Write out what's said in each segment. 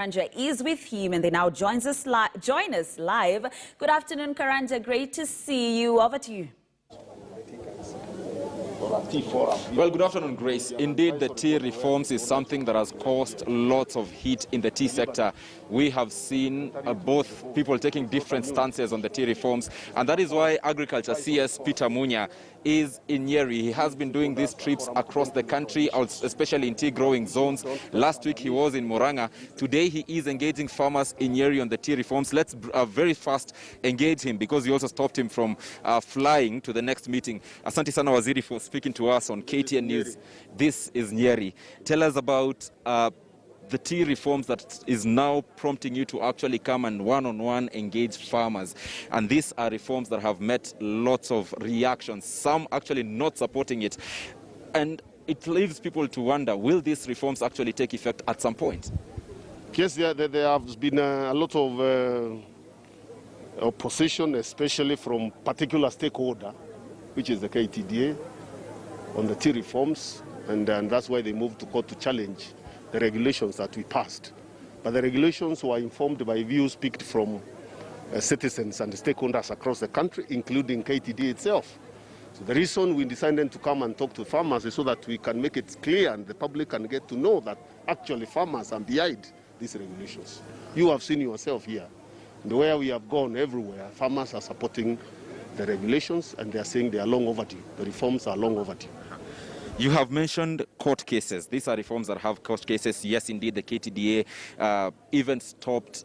Karanja is with him and they now join us live. Good afternoon, Karanja. Great to see you. Over to you. Well, good afternoon, Grace. Indeed, the tea reforms is something that has caused lots of heat in the tea sector. We have seen both people taking different stances on the tea reforms, and that is why Agriculture CS Peter Munya is in Nyeri. He has been doing these trips across the country, especially in tea growing zones. Last week he was in Murang'a. Today he is engaging farmers in Nyeri on the tea reforms. Let's very fast engage him because he also stopped him from flying to the next meeting. Asante sana Waziri for speaking to us on KTN News. This is Nyeri. Tell us about the tea reforms that is now prompting you to actually come and one-on-one engage farmers. And these are reforms that have met lots of reactions, some actually not supporting it. And it leaves people to wonder, will these reforms actually take effect at some point? Yes, there have been a lot of opposition, especially from particular stakeholder, which is the KTDA, on the tea reforms, and that's why they moved to court to challenge the regulations that we passed. But the regulations were informed by views picked from citizens and stakeholders across the country, including KTDA itself. So the reason we decided to come and talk to farmers is so that we can make it clear and the public can get to know that actually farmers are behind these regulations. You have seen yourself here. And where we have gone everywhere, farmers are supporting the regulations and they are saying they are long overdue. The reforms are long overdue. You have mentioned court cases. These are reforms that have court cases. Yes, indeed, the KTDA even stopped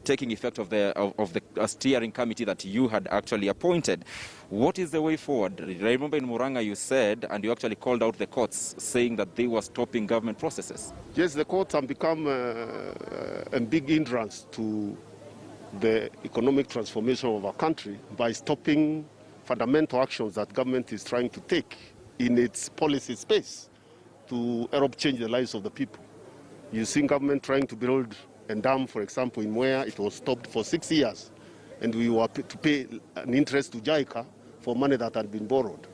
taking effect of the steering committee that you had actually appointed. What is the way forward? I remember in Murang'a you said, and you actually called out the courts, saying that they were stopping government processes. Yes, the courts have become a big hindrance to the economic transformation of our country by stopping fundamental actions that government is trying to take in its policy space to help change the lives of the people. You see government trying to build a dam, for example, in where it was stopped for 6 years, and we were to pay an interest to JICA for money that had been borrowed.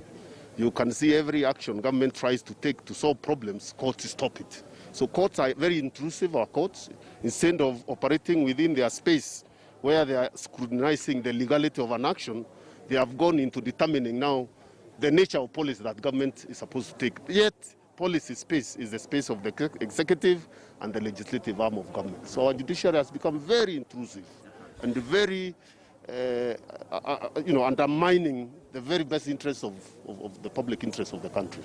You can see every action government tries to take to solve problems, courts stop it. So courts are very intrusive, our courts. Instead of operating within their space where they are scrutinizing the legality of an action, they have gone into determining now the nature of policy that government is supposed to take. Yet, policy space is the space of the executive and the legislative arm of government. So our judiciary has become very intrusive and very, undermining the very best interests of the public interest of the country.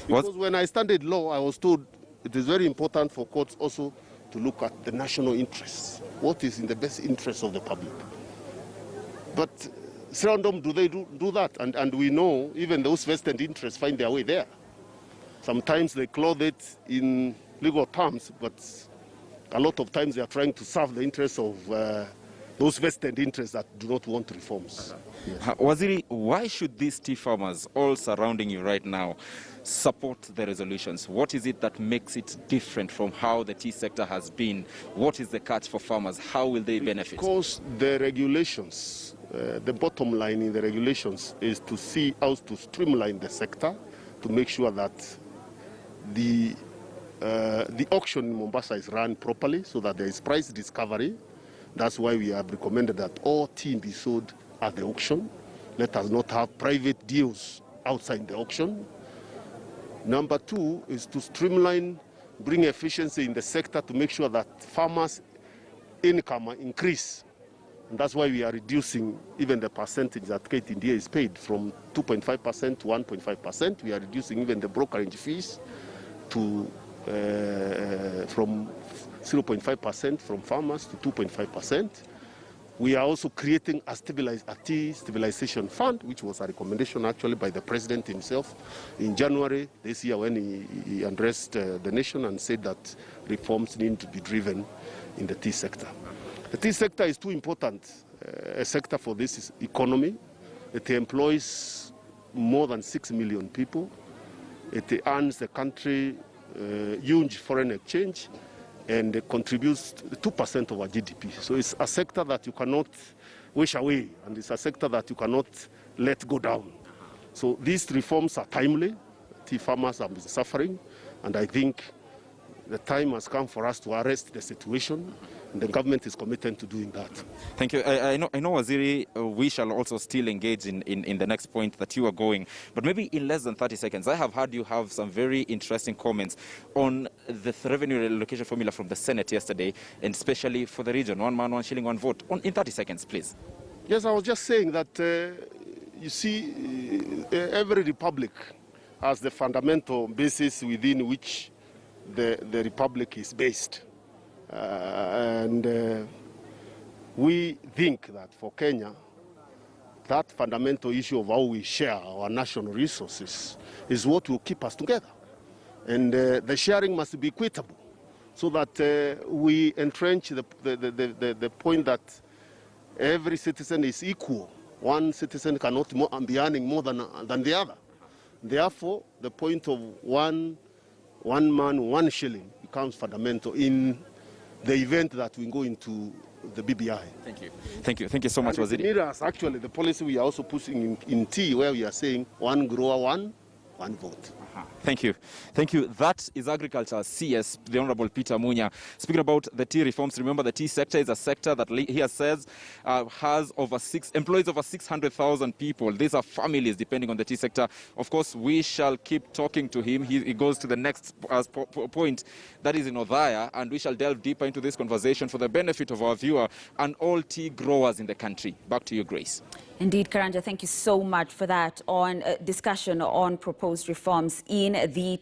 Because when I studied law, I was told it is very important for courts also to look at the national interests. What is in the best interest of the public? But seldom do they do that, and we know even those vested interests find their way there. Sometimes they clothe it in legal terms, but a lot of times they are trying to serve the interests of those vested interests that do not want reforms. Yes. Waziri, why should these tea farmers all surrounding you right now support the resolutions? What is it that makes it different from how the tea sector has been? What is the catch for farmers? How will they benefit? Because the regulations, the bottom line in the regulations is to see how to streamline the sector to make sure that the auction in Mombasa is run properly so that there is price discovery. That's why we have recommended that all tea be sold at the auction. Let us not have private deals outside the auction. Number two is to streamline, bring efficiency in the sector to make sure that farmers' income increase. And that's why we are reducing even the percentage that KTDA is paid from 2.5% to 1.5%. We are reducing even the brokerage fees to from 0.5% from farmers to 2.5%. We are also creating a tea stabilization fund, which was a recommendation actually by the president himself in January this year when he addressed the nation and said that reforms need to be driven in the tea sector. The tea sector is too important a sector for this economy. It employs more than 6 million people. It earns the country huge foreign exchange and it contributes 2% of our GDP. So it's a sector that you cannot wish away, and it's a sector that you cannot let go down. So these reforms are timely. Tea farmers have been suffering, and I think the time has come for us to arrest the situation. The government is committed to doing that. Thank you. I know, Waziri, we shall also still engage in the next point that you are going. But maybe in less than 30 seconds, I have heard you have some very interesting comments on the revenue relocation formula from the Senate yesterday, and especially for the region, 1 man, 1 shilling, 1 vote. In 30 seconds, please. Yes, I was just saying that, you see, every republic has the fundamental basis within which the republic is based. We think that for Kenya, that fundamental issue of how we share our national resources is what will keep us together. And the sharing must be equitable, so that we entrench the point that every citizen is equal. One citizen cannot be earning more than the other. Therefore, the point of one man, 1 shilling becomes fundamental in the event that we go into the BBI. Thank you. Thank you. Thank you so much, Waziri. It mirrors actually the policy we are also pushing in tea, where we are saying 1 grower, 1 vote. Thank you. Thank you. That is Agriculture CS, the Honorable Peter Munya. Speaking about the tea reforms, remember the tea sector is a sector that he says has employs over 600,000 people. These are families depending on the tea sector. Of course, we shall keep talking to him. He goes to the next point, that is in Othaya, and we shall delve deeper into this conversation for the benefit of our viewer and all tea growers in the country. Back to you, Grace. Indeed, Karanja, thank you so much for that on discussion on proposed reforms in the